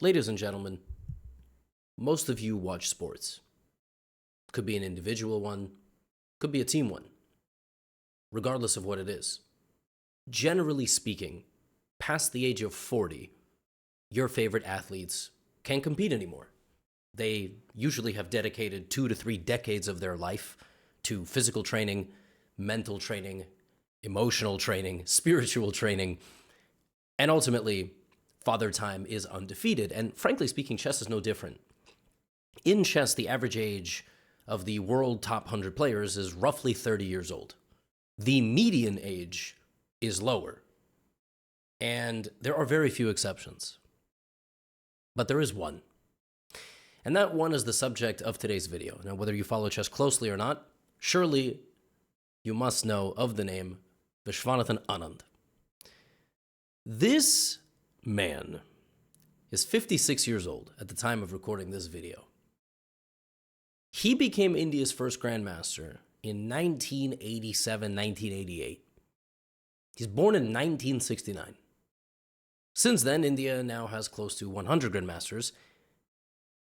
Ladies and gentlemen, most of you watch sports. Could be an individual one, could be a team one, regardless of what it is. Generally speaking, past the age of 40, your favorite athletes can't compete anymore. They usually have dedicated 2 to 3 decades of their life to physical training, mental training, emotional training, spiritual training, and ultimately, Father Time is undefeated. And frankly speaking, chess is no different. In chess, the average age of the world top 100 players is roughly 30 years old. The median age is lower. And there are very few exceptions. But there is one. And that one is the subject of today's video. Now, whether you follow chess closely or not, surely you must know of the name Vishwanathan Anand. This man is 56 years old at the time of recording this video. He became India's first grandmaster in 1987, 1988. He's born in 1969. Since then, India now has close to 100 grandmasters,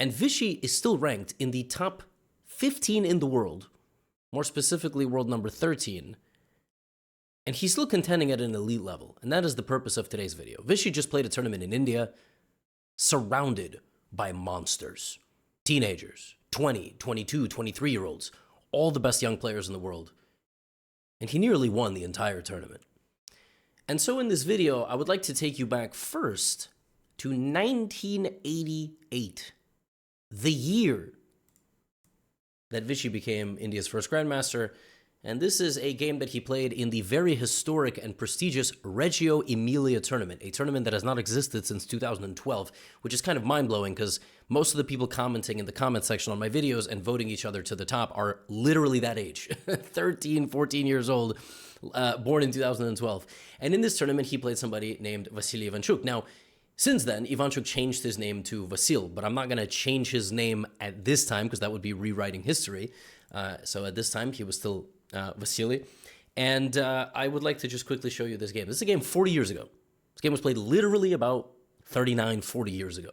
and Vishy is still ranked in the top 15 in the world, more specifically world number 13, and he's still contending at an elite level, and that is the purpose of today's video. Vishy just played a tournament in India, surrounded by monsters, teenagers, 20, 22, 23-year-olds, all the best young players in the world, and he nearly won the entire tournament. And so in this video, I would like to take you back first to 1988, the year that Vishy became India's first grandmaster. And this is a game that he played in the very historic and prestigious Reggio Emilia tournament, a tournament that has not existed since 2012, which is kind of mind-blowing because most of the people commenting in the comment section on my videos and voting each other to the top are literally that age, 13, 14 years old, born in 2012. And in this tournament, he played somebody named Vasily Ivanchuk. Now, since then, Ivanchuk changed his name to Vasil, but I'm not going to change his name at this time because that would be rewriting history. So at this time, he was still Vasily. And I would like to just quickly show you this game. This is a game 40 years ago. This game was played literally about 39, 40 years ago.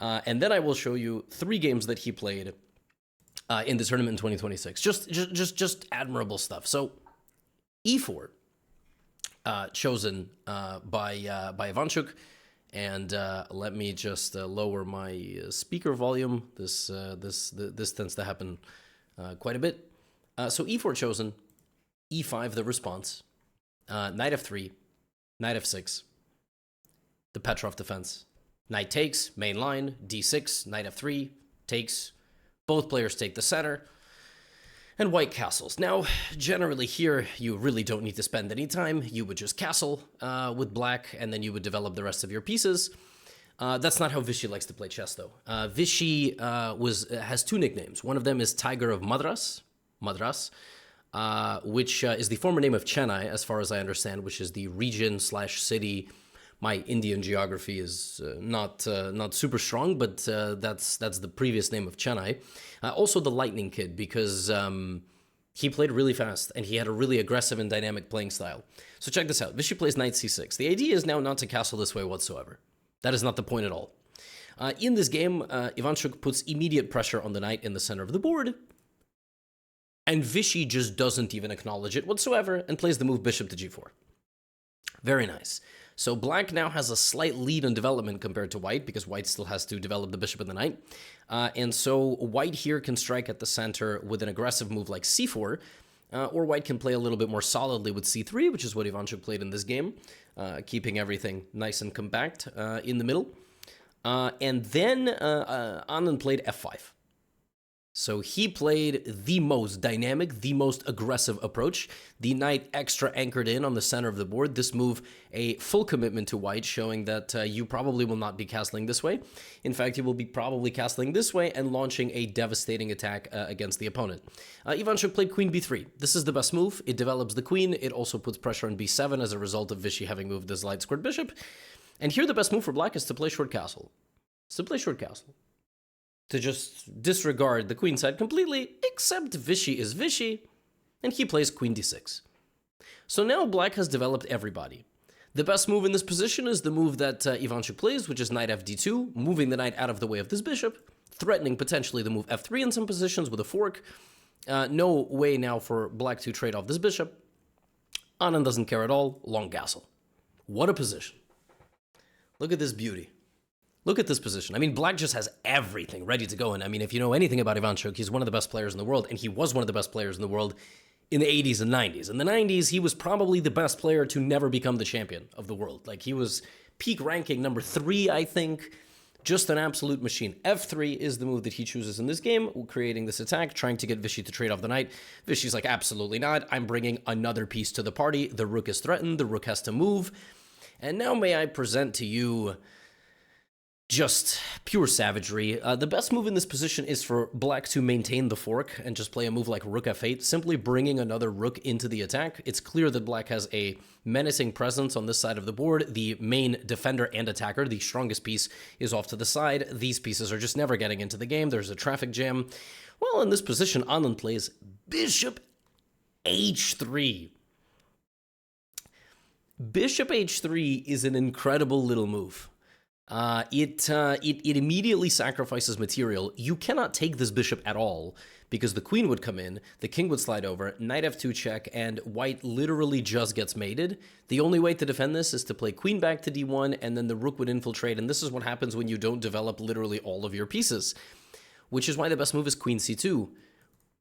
And then I will show you 3 games that he played in the tournament in 2026. Just admirable stuff. So E4, chosen by Ivanchuk. And let me just lower my speaker volume. This tends to happen quite a bit. So E4 chosen, E5 the response, knight F3, knight F6, the Petrov defense, knight takes, main line, D6, knight F3, takes, both players take the center, and white castles. Now, generally here, you really don't need to spend any time. You would just castle with black, and then you would develop the rest of your pieces. That's not how Vishy likes to play chess, though. Vishy has 2 nicknames. One of them is Tiger of Madras, which is the former name of Chennai, as far as I understand, which is the region/city. My Indian geography is not super strong, but that's the previous name of Chennai. Also the Lightning Kid, because he played really fast, and he had a really aggressive and dynamic playing style. So check this out. Vishy plays knight c6. The idea is now not to castle this way whatsoever. That is not the point at all. In this game, Ivanchuk puts immediate pressure on the knight in the center of the board, and Vishy just doesn't even acknowledge it whatsoever and plays the move bishop to g4. Very nice. So black now has a slight lead in development compared to white because white still has to develop the bishop and the knight. And so white here can strike at the center with an aggressive move like c4, or white can play a little bit more solidly with c3, which is what Ivanchuk played in this game, keeping everything nice and compact in the middle. And then Anand played f5. So he played the most dynamic, the most aggressive approach. The knight extra anchored in on the center of the board. This move, a full commitment to white, showing that you probably will not be castling this way. In fact, you will be probably castling this way and launching a devastating attack against the opponent. Ivanchuk played queen b3. This is the best move. It develops the queen. It also puts pressure on b7 as a result of Vishy having moved this light squared bishop. And here the best move for black is to play short castle. To just disregard the queen side completely, except Vishy is Vishy, and he plays queen d6. So now black has developed everybody. The best move in this position is the move that Ivanchuk plays, which is knight fd2, moving the knight out of the way of this bishop, threatening potentially the move f3 in some positions with a fork. No way now for black to trade off this bishop. Anand doesn't care at all. Long castle. What a position. Look at this beauty. Look at this position. I mean, black just has everything ready to go. And I mean, if you know anything about Ivanchuk, he's one of the best players in the world, and he was one of the best players in the world in the 80s and 90s. In the 90s, he was probably the best player to never become the champion of the world. Like, he was peak ranking number 3, I think. Just an absolute machine. f3 is the move that he chooses in this game, creating this attack, trying to get Vishy to trade off the knight. Vishy's like, absolutely not. I'm bringing another piece to the party. The rook is threatened. The rook has to move. And now may I present to you just pure savagery. The best move in this position is for black to maintain the fork and just play a move like rook f8, simply bringing another rook into the attack. It's clear that black has a menacing presence on this side of the board. The main defender and attacker, the strongest piece, is off to the side. These pieces are just never getting into the game. There's a traffic jam. Well, in this position, Anand plays bishop h3. Bishop h3 is an incredible little move. It immediately sacrifices material. You cannot take this bishop at all because the queen would come in, the king would slide over, knight f2 check, and white literally just gets mated. The only way to defend this is to play queen back to d1, and then the rook would infiltrate, and this is what happens when you don't develop literally all of your pieces, which is why the best move is queen c2.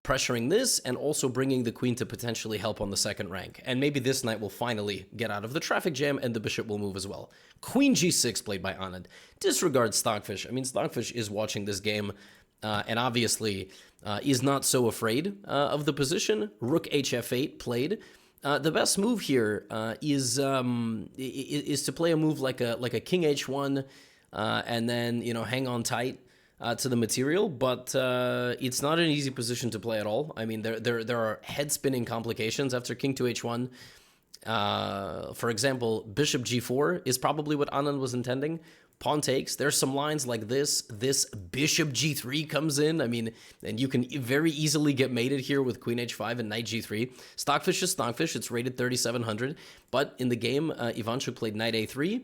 Pressuring this and also bringing the queen to potentially help on the second rank. And maybe this knight will finally get out of the traffic jam and the bishop will move as well. Queen g6 played by Anand. Disregard Stockfish. I mean, Stockfish is watching this game and obviously is not so afraid of the position. Rook hf8 played. The best move here is to play a move like a king h1 and then, you know, hang on tight to the material, but it's not an easy position to play at all. I mean, there are head-spinning complications after king to h1. For example, bishop g4 is probably what Anand was intending. Pawn takes. There's some lines like this. This bishop g3 comes in. I mean, and you can very easily get mated here with queen h5 and knight g3. Stockfish is Stockfish. It's rated 3,700. But in the game, Ivanchuk played knight a3.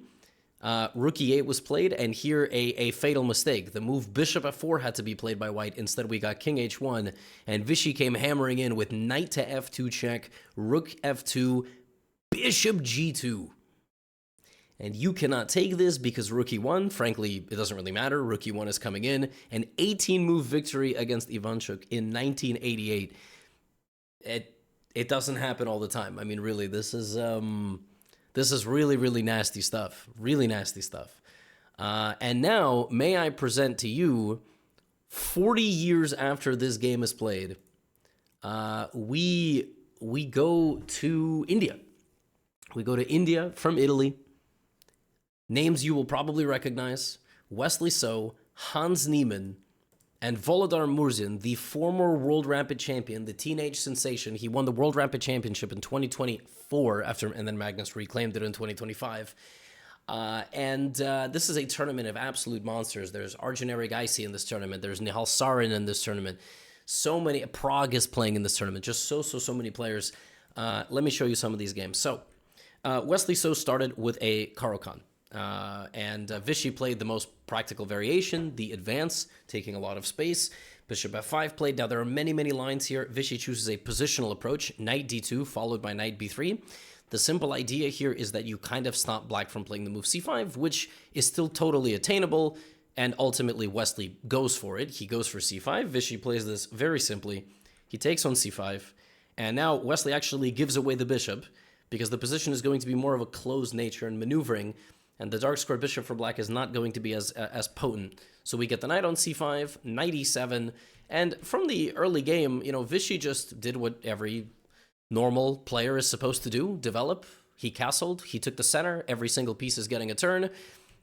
Rook e8 was played, and here a fatal mistake. The move bishop f4 had to be played by white. Instead, we got king h1, and Vishy came hammering in with knight to f2 check, rook f2, bishop g2. And you cannot take this because rook e1, frankly, it doesn't really matter. Rook e1 is coming in. An 18-move victory against Ivanchuk in 1988. It doesn't happen all the time. I mean, really, this is really, really nasty stuff. Really nasty stuff. And now, may I present to you, 40 years after this game is played, we go to India. We go to India from Italy. Names you will probably recognize: Wesley So, Hans Niemann, and Volodar Murzin, the former World Rapid champion, the teenage sensation. He won the World Rapid Championship in 2024 and then Magnus reclaimed it in 2025. This is a tournament of absolute monsters. There's Arjun Erigaisi in this tournament. There's Nihal Sarin in this tournament. So many. Prague is playing in this tournament. Just so many players. Let me show you some of these games. So, Wesley So started with a Caro-Kann. Vishy played the most practical variation, the advance, taking a lot of space. Bishop f5 played. Now, there are many lines here. Vishy chooses a positional approach, knight d2, followed by knight b3. The simple idea here is that you kind of stop black from playing the move c5, which is still totally attainable, and ultimately Wesley goes for it. He goes for c5. Vishy plays this very simply. He takes on c5, and now Wesley actually gives away the bishop, because the position is going to be more of a closed nature and maneuvering, and the dark square bishop for black is not going to be as potent. So we get the knight on c5, knight e7, and from the early game, you know, Vishy just did what every normal player is supposed to do: develop. He castled, he took the center, every single piece is getting a turn.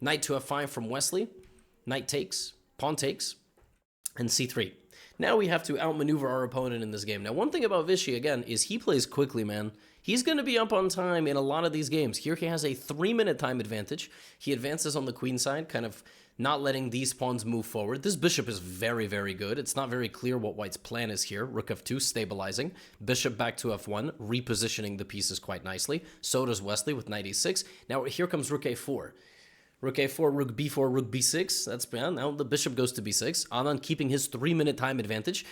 Knight to f5 from Wesley, knight takes, pawn takes, and c3. Now we have to outmaneuver our opponent in this game. Now, one thing about Vichy, again, is he plays quickly, man. He's going to be up on time in a lot of these games. Here he has a 3-minute time advantage. He advances on the queen side, kind of not letting these pawns move forward. This bishop is very, very good. It's not very clear what white's plan is here. Rook f2, stabilizing. Bishop back to f1, repositioning the pieces quite nicely. So does Wesley with knight e6. Now here comes rook a4. Rook a4, rook b4, rook b6. That's bad. Now the bishop goes to b6. Anand keeping his 3-minute time advantage.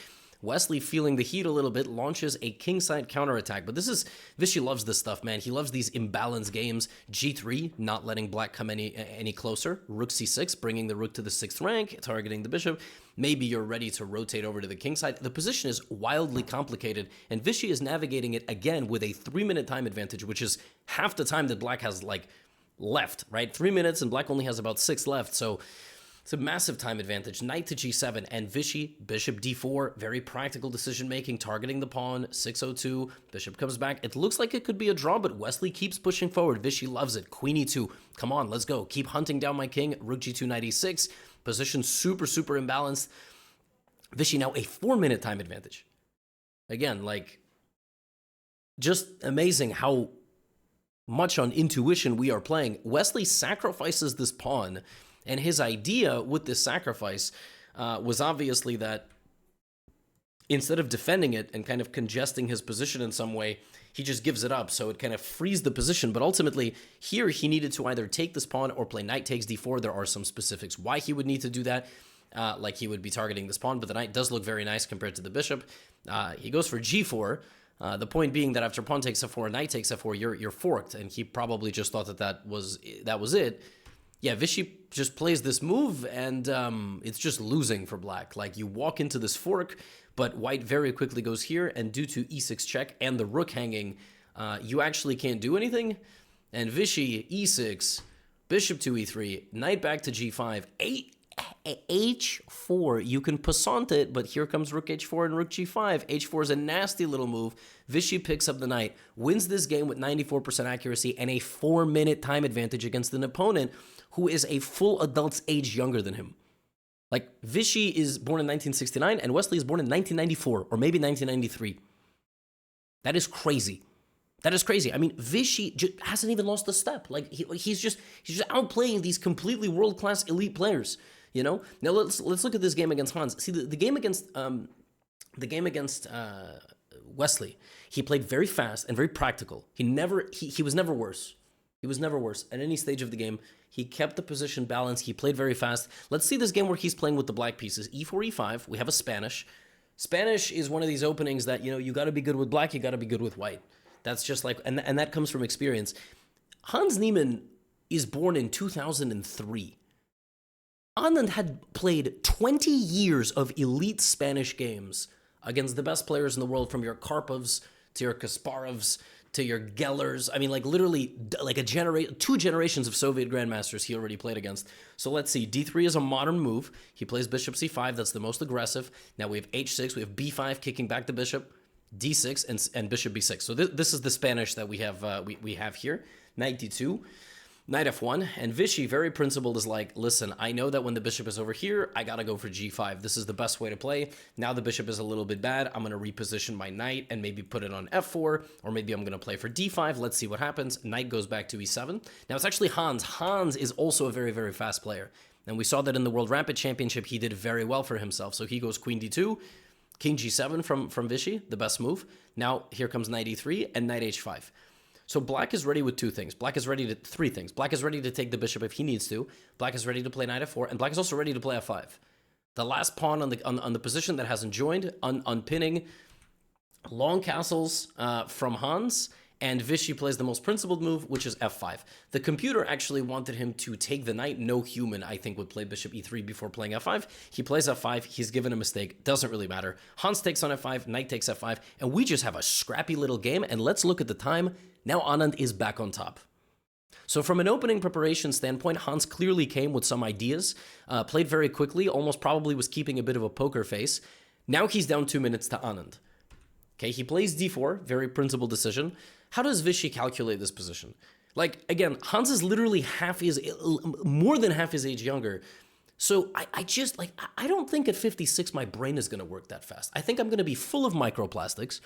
Wesley, feeling the heat a little bit, launches a kingside counterattack. But this is, Vichy loves this stuff, man. He loves these imbalanced games. G3, not letting black come any closer. Rook c6, bringing the rook to the 6th rank, targeting the bishop. Maybe you're ready to rotate over to the kingside. The position is wildly complicated, and Vichy is navigating it again with a 3-minute time advantage, which is half the time that black has, like, left, right? 3 minutes, and black only has about 6 left, so it's a massive time advantage. Knight to g7, and Vichy, bishop d4, very practical decision-making, targeting the pawn, 602, bishop comes back. It looks like it could be a draw, but Wesley keeps pushing forward. Vichy loves it. Queen e2, come on, let's go. Keep hunting down my king. Rook g2, knight e6, position super, super imbalanced. Vichy now a 4-minute time advantage. Again, like, just amazing how much on intuition we are playing. Wesley sacrifices this pawn, and his idea with this sacrifice was obviously that instead of defending it and kind of congesting his position in some way, he just gives it up, so it kind of frees the position. But ultimately, here he needed to either take this pawn or play knight takes d4. There are some specifics why he would need to do that, like he would be targeting this pawn, but the knight does look very nice compared to the bishop. He goes for g4. The point being that after pawn takes f4, knight takes f4, you're forked, and he probably just thought that was it. Yeah, Vichy just plays this move, and it's just losing for black. Like, you walk into this fork, but white very quickly goes here, and due to e6 check and the rook hanging, you actually can't do anything. And Vichy, e6, bishop to e3, knight back to g5, h4, you can passant it, but here comes rook h4 and rook g5. h4 is a nasty little move. Vichy picks up the knight, wins this game with 94% accuracy and a 4-minute time advantage against an opponent who is a full adult's age younger than him. Like, Vichy is born in 1969 and Wesley is born in 1994 or maybe 1993. That is crazy. That is crazy. I mean, Vichy hasn't even lost a step. Like, he's just outplaying these completely world-class elite players. You know. Now let's look at this game against Hans. See, the game against Wesley, he played very fast and very practical. He was never worse. He was never worse at any stage of the game. He kept the position balanced. He played very fast. Let's see this game where he's playing with the black pieces. E4, E5. We have a Spanish. Spanish is one of these openings that, you know, you got to be good with black. You got to be good with white. That's just like, and that comes from experience. Hans Niemann is born in 2003. Anand had played 20 years of elite Spanish games against the best players in the world, from your Karpovs to your Kasparovs to your Gellers. I mean, like, literally, like 2 generations of Soviet grandmasters he already played against. So let's see. D3 is a modern move. He plays bishop c5. That's the most aggressive. Now we have h6. We have b5, kicking back the bishop. D6 and bishop b6. So this is the Spanish that we have we have here. Knight d2. Knight f1, and Vichy, very principled, is like, listen, I know that when the bishop is over here, I gotta go for g5. This is the best way to play. Now the bishop is a little bit bad. I'm gonna reposition my knight and maybe put it on f4, or maybe I'm gonna play for d5. Let's see what happens. Knight goes back to e7. Now it's actually Hans. Hans is also a very, very fast player. And we saw that in the World Rapid Championship, he did very well for himself. So he goes queen d2, king g7 from Vichy, the best move. Now here comes knight e3 and knight h5. So black is ready with 2 things. Black is ready to 3 things. Black is ready to take the bishop if he needs to. Black is ready to play knight f4, and black is also ready to play f5. The last pawn on the position that hasn't joined, unpinning long castles from Hans, and Vichy plays the most principled move, which is f5. The computer actually wanted him to take the knight. No human, I think, would play bishop e3 before playing f5. He plays f5. He's given a mistake. Doesn't really matter. Hans takes on f5. Knight takes f5. And we just have a scrappy little game. And let's look at the time. Now Anand is back on top. So from an opening preparation standpoint, Hans clearly came with some ideas, played very quickly, almost probably was keeping a bit of a poker face. Now he's down 2 minutes to Anand. Okay, he plays d4, very principled decision. How does Vichy calculate this position? Like, again, Hans is literally more than half his age younger. So I just, like, I don't think at 56 my brain is going to work that fast. I think I'm going to be full of microplastics.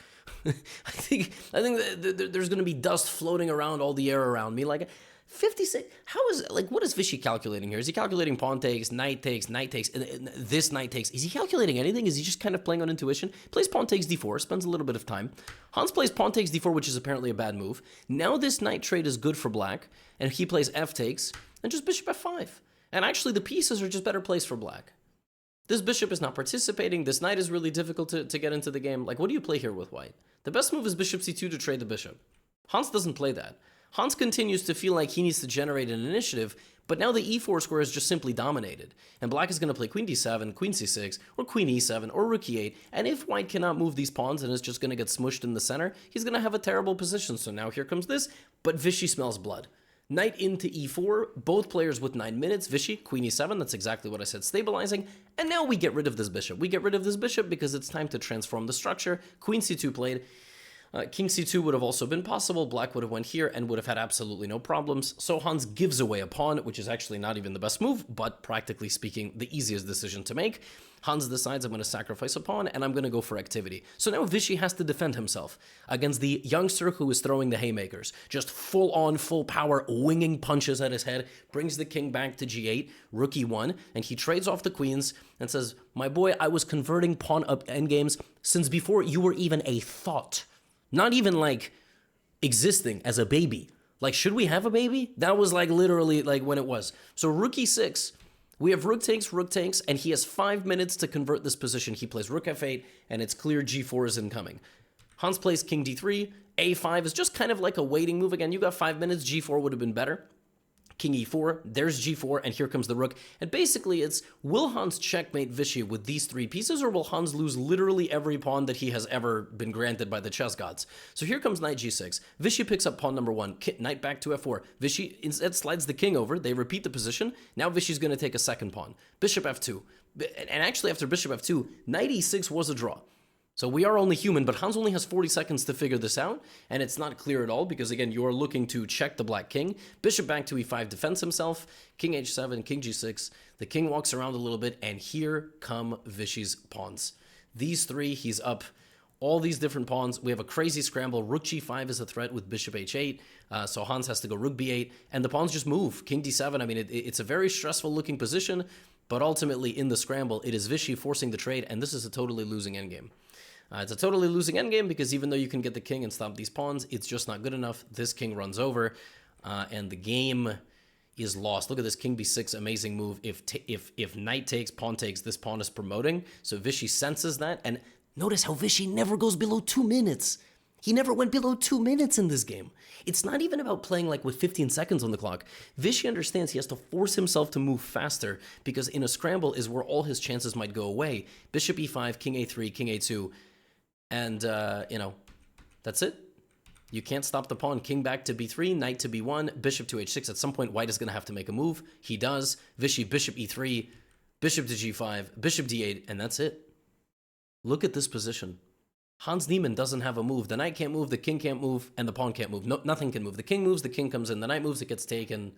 I think there's going to be dust floating around all the air around me. Like, 56, how is, like, what is Vichy calculating here? Is he calculating pawn takes, knight takes, and this knight takes? Is he calculating anything? Is he just kind of playing on intuition? Plays pawn takes d4, spends a little bit of time. Hans plays pawn takes d4, which is apparently a bad move. Now this knight trade is good for black, and he plays f takes, and just bishop f5. And actually, the pieces are just better placed for black. This bishop is not participating. This knight is really difficult to get into the game. Like, what do you play here with white? The best move is bishop c2 to trade the bishop. Hans doesn't play that. Hans continues to feel like he needs to generate an initiative, but now the e4 square is just simply dominated. And black is going to play queen d7, queen c6, or queen e7, or rook e8. And if white cannot move these pawns and is just going to get smushed in the center, he's going to have a terrible position. So now here comes this, but Vichy smells blood. Knight into e4, both players with 9 minutes. Vichy, queen e7, that's exactly what I said, stabilizing. And now we get rid of this bishop. We get rid of this bishop because it's time to transform the structure. Queen c2 played. King c2 would have also been possible. Black would have went here and would have had absolutely no problems. So Hans gives away a pawn, which is actually not even the best move, but practically speaking, the easiest decision to make. Hans decides I'm going to sacrifice a pawn and I'm going to go for activity. So now Vichy has to defend himself against the youngster who is throwing the haymakers. Just full on, full power, winging punches at his head, brings the king back to g8, rook e1, and he trades off the queens and says, my boy, I was converting pawn up endgames since before you were even a thought. Not even like existing as a baby. Like, should we have a baby? That was like literally like when it was. So rook e6, we have rook takes, and he has 5 minutes to convert this position. He plays rook f8, and it's clear g4 is incoming. Hans plays king d3, a5 is just kind of like a waiting move. Again, you got 5 minutes, g4 would have been better. King e4, there's g4, and here comes the rook. And basically it's, will Hans checkmate Vichy with these 3 pieces, or will Hans lose literally every pawn that he has ever been granted by the chess gods? So here comes knight g6. Vichy picks up pawn number 1, knight back to f4. Vichy instead slides the king over. They repeat the position. Now Vichy's going to take a second pawn. Bishop f2. And actually after bishop f2, knight e6 was a draw. So we are only human, but Hans only has 40 seconds to figure this out, and it's not clear at all because, again, you are looking to check the black king. Bishop back to e5 defends himself. King h7, king g6. The king walks around a little bit, and here come Vichy's pawns. These 3, he's up all these different pawns. We have a crazy scramble. Rook g5 is a threat with bishop h8, so Hans has to go rook b8, and the pawns just move. King d7, I mean, it's a very stressful-looking position, but ultimately in the scramble, it is Vichy forcing the trade, and this is a totally losing endgame. It's a totally losing endgame because even though you can get the king and stop these pawns, it's just not good enough. This king runs over, and the game is lost. Look at this king b6, amazing move. If knight takes, pawn takes, this pawn is promoting. So Vichy senses that, and notice how Vichy never goes below 2 minutes. He never went below 2 minutes in this game. It's not even about playing like with 15 seconds on the clock. Vichy understands he has to force himself to move faster because in a scramble is where all his chances might go away. Bishop e5, king a3, king a2. And, that's it. You can't stop the pawn. King back to b3, knight to b1, bishop to h6. At some point, white is going to have to make a move. He does. Vichy, bishop e3, bishop to g5, bishop d8, and that's it. Look at this position. Hans Niemann doesn't have a move. The knight can't move, the king can't move, and the pawn can't move. No, nothing can move. The king moves, the king comes in. The knight moves, it gets taken.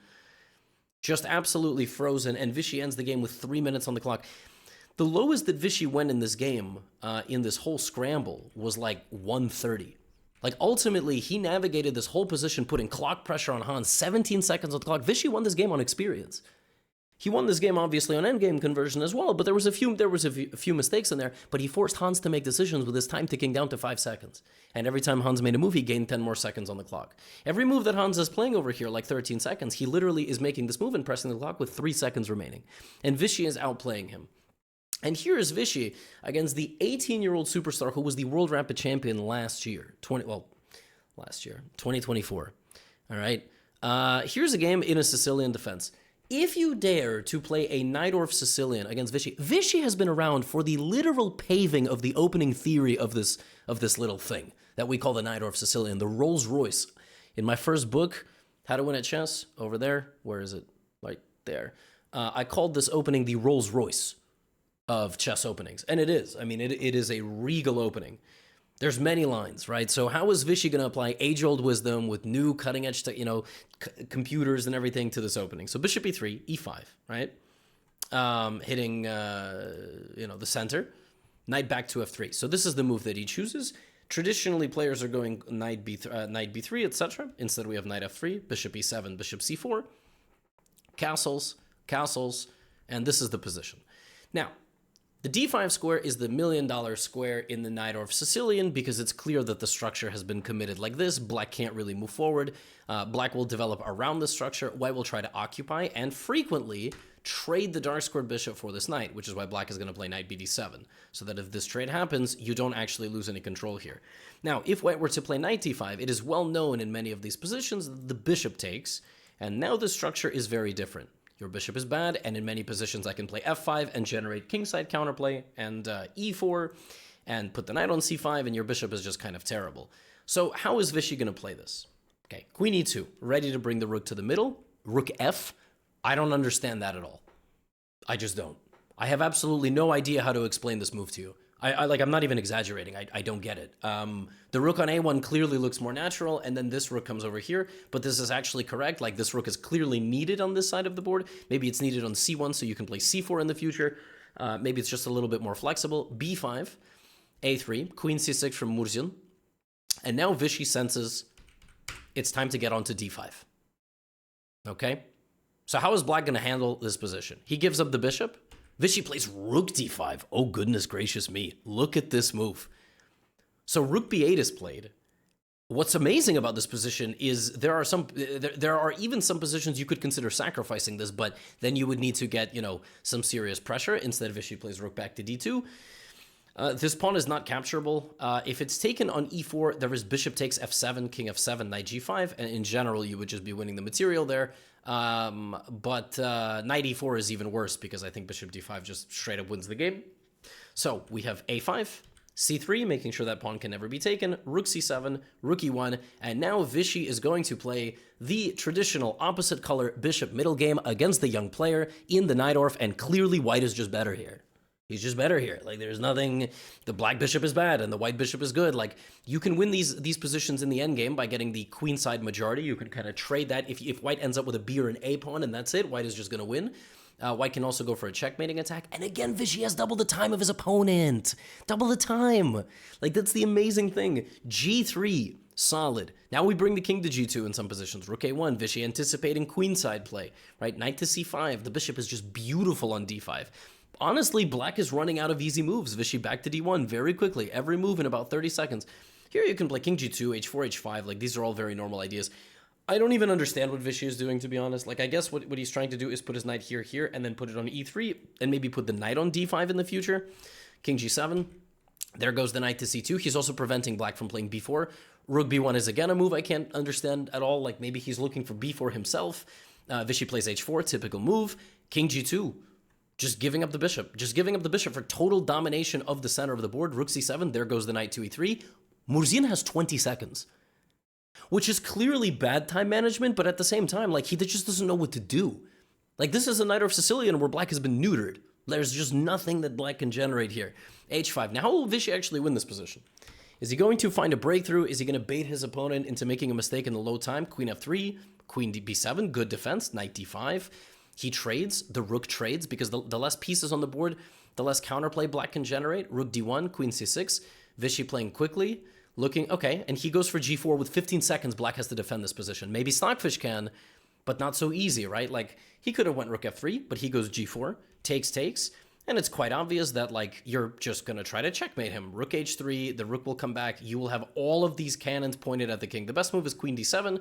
Just absolutely frozen, and Vichy ends the game with 3 minutes on the clock. The lowest that Vichy went in this game, in this whole scramble, was like 130. Like, ultimately, he navigated this whole position, putting clock pressure on Hans, 17 seconds on the clock. Vichy won this game on experience. He won this game, obviously, on endgame conversion as well, but there was a few mistakes in there, but he forced Hans to make decisions with his time ticking down to 5 seconds. And every time Hans made a move, he gained 10 more seconds on the clock. Every move that Hans is playing over here, like 13 seconds, he literally is making this move and pressing the clock with 3 seconds remaining. And Vichy is outplaying him. And here is Vichy against the 18-year-old superstar who was the world rapid champion last year, 2024. All right. Here's a game in a Sicilian defense. If you dare to play a Najdorf Sicilian against Vichy, Vichy has been around for the literal paving of the opening theory of this little thing that we call the Najdorf Sicilian, the Rolls Royce. In my first book, How to Win at Chess, over there, where is it? Right there. I called this opening the Rolls Royce of chess openings. And it is. I mean, it is a regal opening. There's many lines, right? So how is Vichy going to apply age-old wisdom with new cutting-edge, computers and everything to this opening? So bishop e3, e5, right? hitting, the center. Knight back to f3. So this is the move that he chooses. Traditionally, players are going knight b3, etc. Instead, we have knight f3, bishop e7, bishop c4, castles, and this is the position. Now, the d5 square is the $1 million square in the Najdorf Sicilian because it's clear that the structure has been committed like this. Black can't really move forward. Black will develop around the structure. White will try to occupy and frequently trade the dark squared bishop for this knight, which is why black is going to play knight bd7, so that if this trade happens, you don't actually lose any control here. Now, if white were to play knight d5, it is well known in many of these positions that the bishop takes, and now the structure is very different. Your bishop is bad, and in many positions I can play f5 and generate kingside counterplay, and e4, and put the knight on c5, and your bishop is just kind of terrible. So how is Vichy going to play this? Okay, queen e2, ready to bring the rook to the middle. Rook f, I don't understand that at all. I just don't. I have absolutely no idea how to explain this move to you. I'm not even exaggerating. I don't get it. The rook on a1 clearly looks more natural, and then this rook comes over here, but this is actually correct. Like, this rook is clearly needed on this side of the board. Maybe it's needed on c1, so you can play c4 in the future. Maybe it's just a little bit more flexible. b5, a3, queen c6 from Murzin. And now Vichy senses it's time to get onto d5. Okay? So how is black going to handle this position? He gives up the bishop. Vichy plays rook d5. Oh, goodness gracious me. Look at this move. So rook b8 is played. What's amazing about this position is there are even some positions you could consider sacrificing this, but then you would need to get, some serious pressure. Instead, Vichy plays rook back to d2. This pawn is not capturable. If it's taken on e4, there is bishop takes f7, king f7, knight g5, and in general, you would just be winning the material there. But knight e4 is even worse because I think bishop d5 just straight up wins the game. So we have a5, c3, making sure that pawn can never be taken, rook c7, rook e1, and now Vichy is going to play the traditional opposite color bishop middle game against the young player in the Najdorf, and clearly white is just better here. He's just better here. Like, there's nothing. The black bishop is bad and the white bishop is good. Like, you can win these positions in the endgame by getting the queenside majority. You can kind of trade that. If white ends up with a b or an a pawn and that's it, white is just going to win. White can also go for a checkmating attack. And again, Vichy has double the time of his opponent. Double the time. Like, that's the amazing thing. G3, solid. Now we bring the king to G2 in some positions. Rook A1, Vichy anticipating queenside play, right? Knight to C5. The bishop is just beautiful on D5. Honestly, black is running out of easy moves. Vichy back to D1 very quickly. Every move in about 30 seconds. Here you can play king G2, H4, H5. Like, these are all very normal ideas. I don't even understand what Vichy is doing, to be honest. Like, I guess what he's trying to do is put his knight here, and then put it on E3, and maybe put the knight on D5 in the future. King G7. There goes the knight to C2. He's also preventing black from playing B4. Rook B1 is again a move I can't understand at all. Like, maybe he's looking for B4 himself. Vichy plays H4, typical move. King G2. Just giving up the bishop. Just giving up the bishop for total domination of the center of the board. Rook C7. There goes the knight to E3. Murzin has 20 seconds. Which is clearly bad time management, but at the same time, like, he just doesn't know what to do. Like, this is a Najdorf Sicilian where black has been neutered. There's just nothing that black can generate here. H5. Now, how will Vichy actually win this position? Is he going to find a breakthrough? Is he going to bait his opponent into making a mistake in the low time? Queen F3, Queen B7, good defense, Knight D5. He trades, the rook trades, because the less pieces on the board, the less counterplay black can generate. Rook D1, Queen C6, Vichy playing quickly. Looking, okay, and he goes for G4 with 15 seconds. Black has to defend this position. Maybe Stockfish can, but not so easy, right? Like, he could have went Rook F3, but he goes G4, takes, and it's quite obvious that, like, you're just going to try to checkmate him. Rook H3, the rook will come back. You will have all of these cannons pointed at the king. The best move is Queen D7.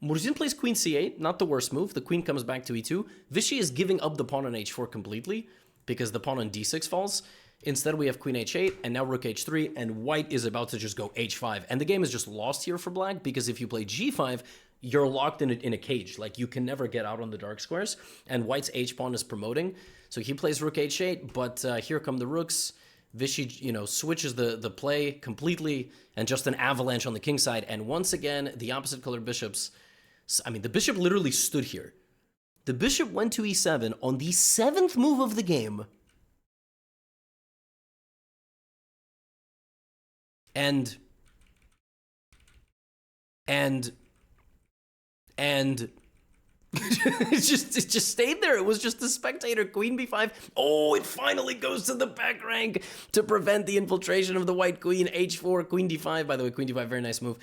Murzin plays Queen C8, not the worst move. The queen comes back to E2. Vichy is giving up the pawn on H4 completely because the pawn on D6 falls. Instead, we have Queen H8, and now Rook H3, and white is about to just go H5. And the game is just lost here for black, because if you play G5, you're locked in a cage. Like, you can never get out on the dark squares, and white's H-pawn is promoting. So he plays Rook H8, but here come the rooks. Vichy, switches the play completely, and just an avalanche on the king side. And once again, the opposite colored bishops... I mean, the bishop literally stood here. The bishop went to E7 on the 7th move of the game... And It just stayed there. It was just the spectator. Queen b5. Oh, it finally goes to the back rank to prevent the infiltration of the white queen. h4, queen d5. By the way, queen d5, very nice move.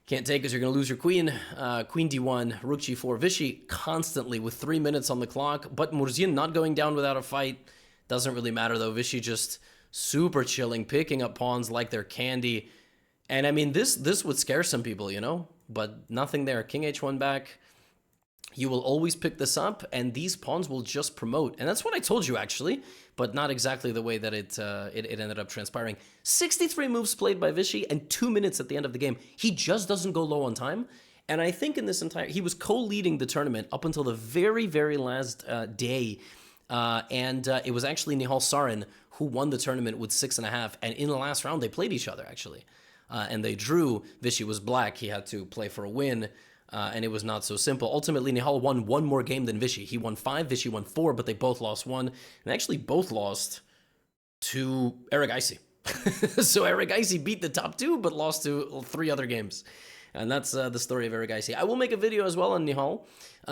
Can't take because you're going to lose your queen. Queen d1, rook g4. Vishy constantly with 3 minutes on the clock, but Murzin not going down without a fight. Doesn't really matter though. Vishy just super chilling, picking up pawns like they're candy. And I mean, this would scare some people, you know, but nothing there. King h1 back. You will always pick this up, and these pawns will just promote. And that's what I told you, actually, but not exactly the way that it ended up transpiring. 63 moves played by Vishy, and 2 minutes at the end of the game. He just doesn't go low on time. And I think in this entire... He was co-leading the tournament up until the very, very last day. It was actually Nihal Sarin who won the tournament with 6.5. And in the last round, they played each other, actually. And they drew. Vishy was black. He had to play for a win. And it was not so simple. Ultimately, Nihal won one more game than Vishy. He won 5, Vishy won 4, but they both lost 1. And actually both lost to Eric Icey. So Eric Icey beat the top 2, but lost to 3 other games. And that's the story of Eric Icey. I will make a video as well on Nihal,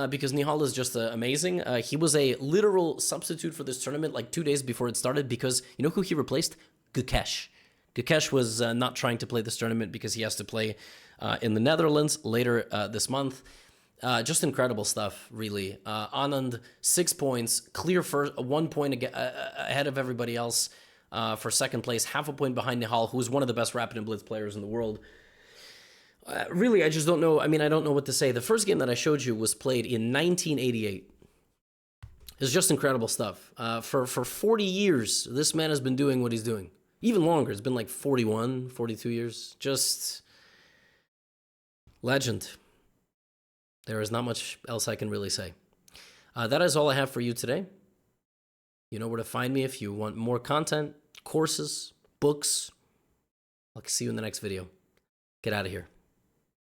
because Nihal is just amazing. He was a literal substitute for this tournament like 2 days before it started, because you know who he replaced? Gukesh. Gukesh was not trying to play this tournament because he has to play in the Netherlands later this month. Just incredible stuff, really. Anand, 6 points, clear first, 1 point ahead of everybody else for second place, half a point behind Nihal, who is one of the best Rapid and Blitz players in the world. Really, I just don't know. I mean, I don't know what to say. The first game that I showed you was played in 1988. It's just incredible stuff. For 40 years, this man has been doing what he's doing. Even longer. It's been like 41, 42 years. Just legend. There is not much else I can really say. That is all I have for you today. You know where to find me if you want more content, courses, books. I'll see you in the next video. Get out of here.